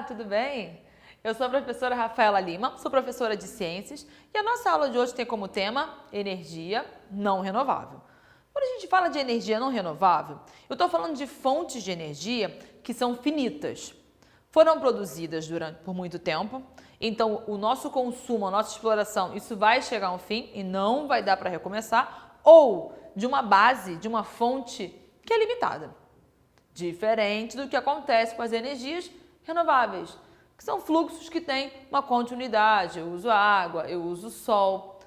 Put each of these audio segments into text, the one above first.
tudo bem? Eu sou a professora Rafaela Lima, sou professora de Ciências e a nossa aula de hoje tem como tema energia não renovável. Quando a gente fala de energia não renovável, eu estou falando de fontes de energia que são finitas. Foram produzidas por muito tempo, então o nosso consumo, a nossa exploração, isso vai chegar a um fim e não vai dar para recomeçar, ou de uma base, de uma fonte que é limitada. Diferente do que acontece com as energias renováveis, que são fluxos que têm uma continuidade. Eu uso água, eu uso sol.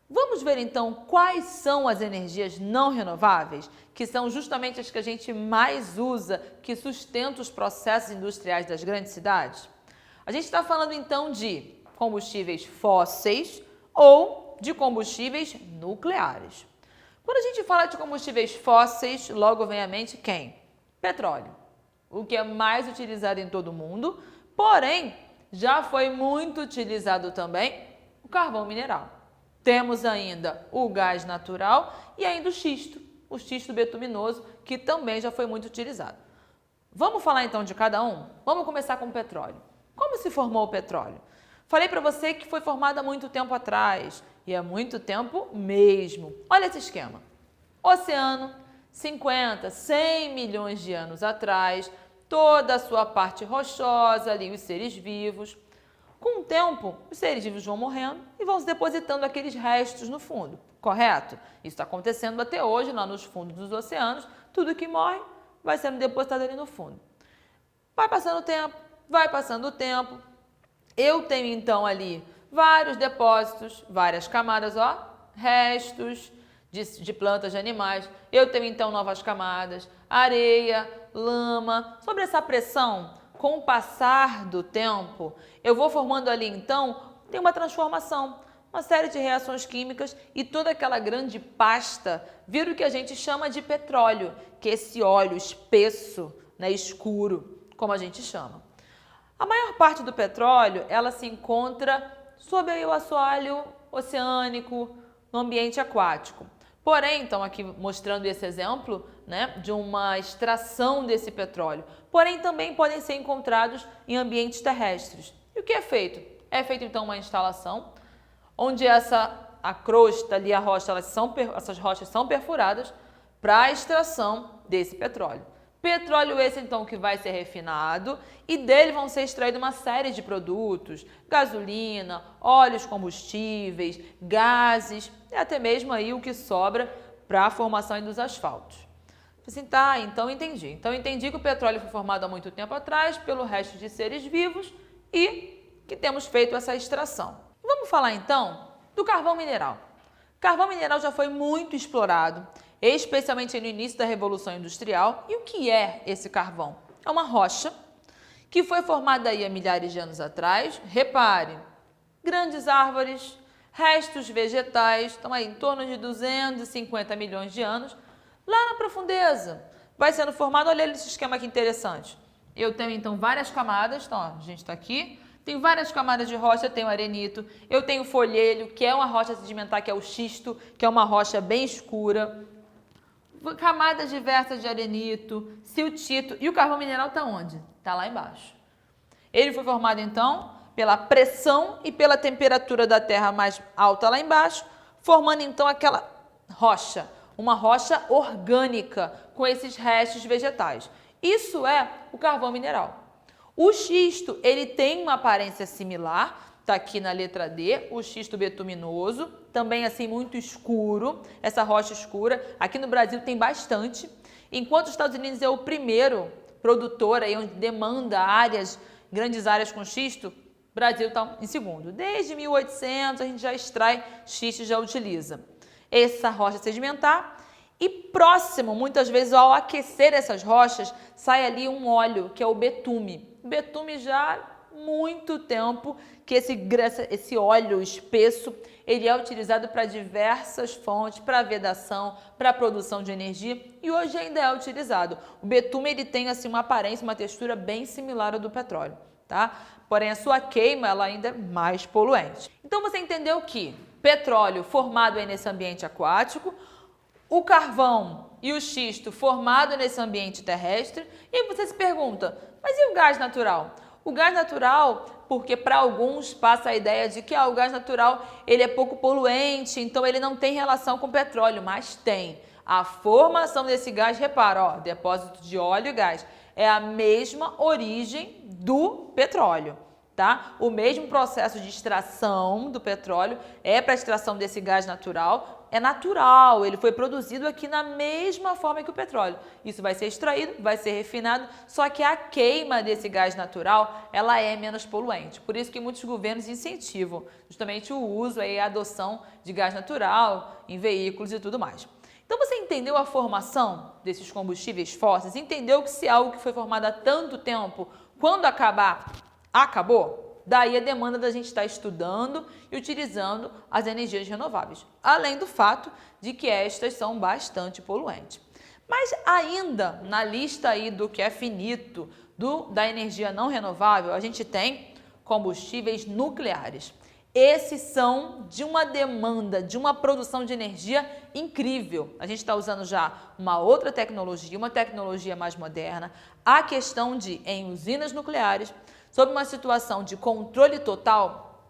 Vamos ver então quais são as energias não renováveis, que são justamente as que a gente mais usa, que sustentam os processos industriais das grandes cidades? A gente está falando então de combustíveis fósseis ou de combustíveis nucleares. Quando a gente fala de combustíveis fósseis, logo vem à mente quem? Petróleo, o que é mais utilizado em todo o mundo, porém, já foi muito utilizado também o carvão mineral. Temos ainda o gás natural e ainda o xisto betuminoso, que também já foi muito utilizado. Vamos falar então de cada um? Vamos começar com o petróleo. Como se formou o petróleo? Falei para você que foi formado há muito tempo atrás, e há muito tempo mesmo. Olha esse esquema. Oceano, 50, 100 milhões de anos atrás, toda a sua parte rochosa ali, os seres vivos. Com o tempo, os seres vivos vão morrendo e vão se depositando aqueles restos no fundo, correto? Isso está acontecendo até hoje, lá nos fundos dos oceanos, tudo que morre vai sendo depositado ali no fundo. Vai passando o tempo, vai passando o tempo. Eu tenho então ali vários depósitos, várias camadas, restos de plantas, de animais. Eu tenho então novas camadas, areia, lama. Sobre essa pressão, com o passar do tempo, eu vou formando ali então, tem uma transformação, uma série de reações químicas e toda aquela grande pasta vira o que a gente chama de petróleo, que é esse óleo espesso, né, escuro, como a gente chama. A maior parte do petróleo, ela se encontra sob o assoalho oceânico, no ambiente aquático. Porém, então, aqui mostrando esse exemplo, né, de uma extração desse petróleo. Porém, também podem ser encontrados em ambientes terrestres. E o que é feito? É feito, então, uma instalação onde a crosta ali, a rocha, essas rochas são perfuradas para a extração desse petróleo. Petróleo esse, então, que vai ser refinado e dele vão ser extraídos uma série de produtos, gasolina, óleos combustíveis, gases e até mesmo aí o que sobra para a formação dos asfaltos. Assim, tá, então entendi. Então entendi que o petróleo foi formado há muito tempo atrás pelo resto de seres vivos e que temos feito essa extração. Vamos falar então do carvão mineral. Carvão mineral já foi muito explorado, especialmente no início da Revolução Industrial. E o que é esse carvão? É uma rocha que foi formada aí há milhares de anos atrás. Repare, grandes árvores, restos vegetais, estão aí em torno de 250 milhões de anos. Lá na profundeza vai sendo formado, olha esse esquema aqui interessante. Eu tenho então várias camadas, então ó, a gente está aqui. Tem várias camadas de rocha, eu tenho arenito, eu tenho folhelho, que é uma rocha sedimentar, que é o xisto, que é uma rocha bem escura. Camadas diversas de arenito, siltito. E o carvão mineral está onde? Está lá embaixo. Ele foi formado, então, pela pressão e pela temperatura da terra mais alta lá embaixo, formando, então, aquela rocha, uma rocha orgânica, com esses restos vegetais. Isso é o carvão mineral. O xisto, ele tem uma aparência similar, está aqui na letra D, o xisto betuminoso, também assim muito escuro, essa rocha escura. Aqui no Brasil tem bastante, enquanto os Estados Unidos é o primeiro produtor aí onde demanda grandes áreas com xisto, o Brasil está em segundo. Desde 1800 a gente já extrai xisto e já utiliza essa rocha sedimentar. E próximo, muitas vezes, ao aquecer essas rochas, sai ali um óleo, que é o betume. O betume já há muito tempo que esse óleo espesso, ele é utilizado para diversas fontes, para vedação, para produção de energia e hoje ainda é utilizado. O betume, ele tem assim uma aparência, uma textura bem similar ao do petróleo, tá? Porém, a sua queima, ela ainda é mais poluente. Então, você entendeu que petróleo formado aí nesse ambiente aquático, o carvão e o xisto formado nesse ambiente terrestre. E aí você se pergunta, mas e o gás natural? O gás natural, porque para alguns passa a ideia de que o gás natural ele é pouco poluente, então ele não tem relação com petróleo, mas tem. A formação desse gás, repara, ó, depósito de óleo e gás, é a mesma origem do petróleo. Tá? O mesmo processo de extração do petróleo é para a extração desse gás natural, é natural, ele foi produzido aqui na mesma forma que o petróleo. Isso vai ser extraído, vai ser refinado, só que a queima desse gás natural, ela é menos poluente. Por isso que muitos governos incentivam justamente o uso e a adoção de gás natural em veículos e tudo mais. Então você entendeu a formação desses combustíveis fósseis? Entendeu que se algo que foi formado há tanto tempo, quando acabar, acabou? Daí a demanda da gente estar estudando e utilizando as energias renováveis, além do fato de que estas são bastante poluentes. Mas ainda na lista aí do que é finito, da energia não renovável, a gente tem combustíveis nucleares. Esses são de uma demanda, de uma produção de energia incrível. A gente está usando já uma outra tecnologia, uma tecnologia mais moderna. A questão de, em usinas nucleares, sob uma situação de controle total,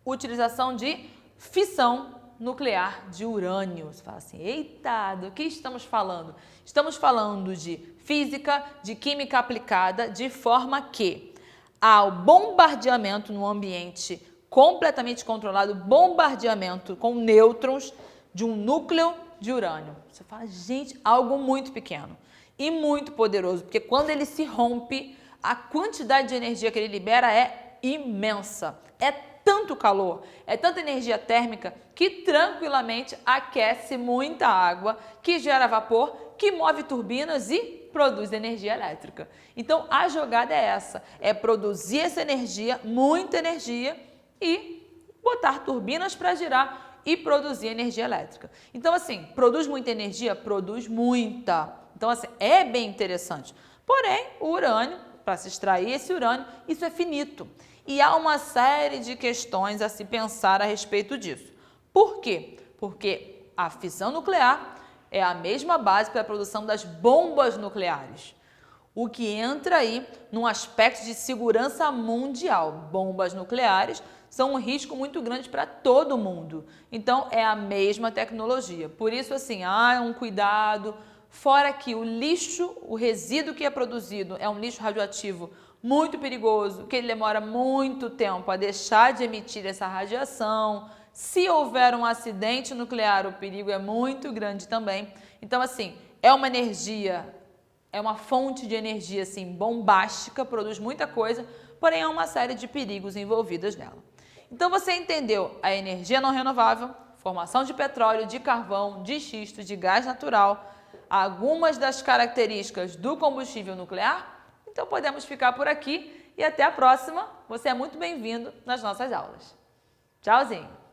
utilização de fissão nuclear de urânio. Você fala assim, eita, do que estamos falando? Estamos falando de física, de química aplicada, de forma que ao bombardeamento no ambiente completamente controlado, bombardeamento com nêutrons de um núcleo de urânio. Você fala, gente, algo muito pequeno e muito poderoso, porque quando ele se rompe, a quantidade de energia que ele libera é imensa. É tanto calor, é tanta energia térmica que tranquilamente aquece muita água, que gera vapor, que move turbinas e produz energia elétrica. Então a jogada é essa, é produzir essa energia, muita energia, e botar turbinas para girar e produzir energia elétrica. Então, assim, produz muita energia? Produz muita. Então, assim, é bem interessante. Porém, o urânio, para se extrair esse urânio, isso é finito. E há uma série de questões a se pensar a respeito disso. Por quê? Porque a fissão nuclear é a mesma base para a produção das bombas nucleares. O que entra aí num aspecto de segurança mundial. Bombas nucleares são um risco muito grande para todo mundo. Então, é a mesma tecnologia. Por isso, assim, um cuidado. Fora que o lixo, o resíduo que é produzido é um lixo radioativo muito perigoso, que ele demora muito tempo a deixar de emitir essa radiação. Se houver um acidente nuclear, o perigo é muito grande também. Então, assim, é uma energia, é uma fonte de energia, assim, bombástica, produz muita coisa, porém há uma série de perigos envolvidos nela. Então, você entendeu a energia não renovável, formação de petróleo, de carvão, de xisto, de gás natural, algumas das características do combustível nuclear? Então, podemos ficar por aqui e até a próxima. Você é muito bem-vindo nas nossas aulas. Tchauzinho!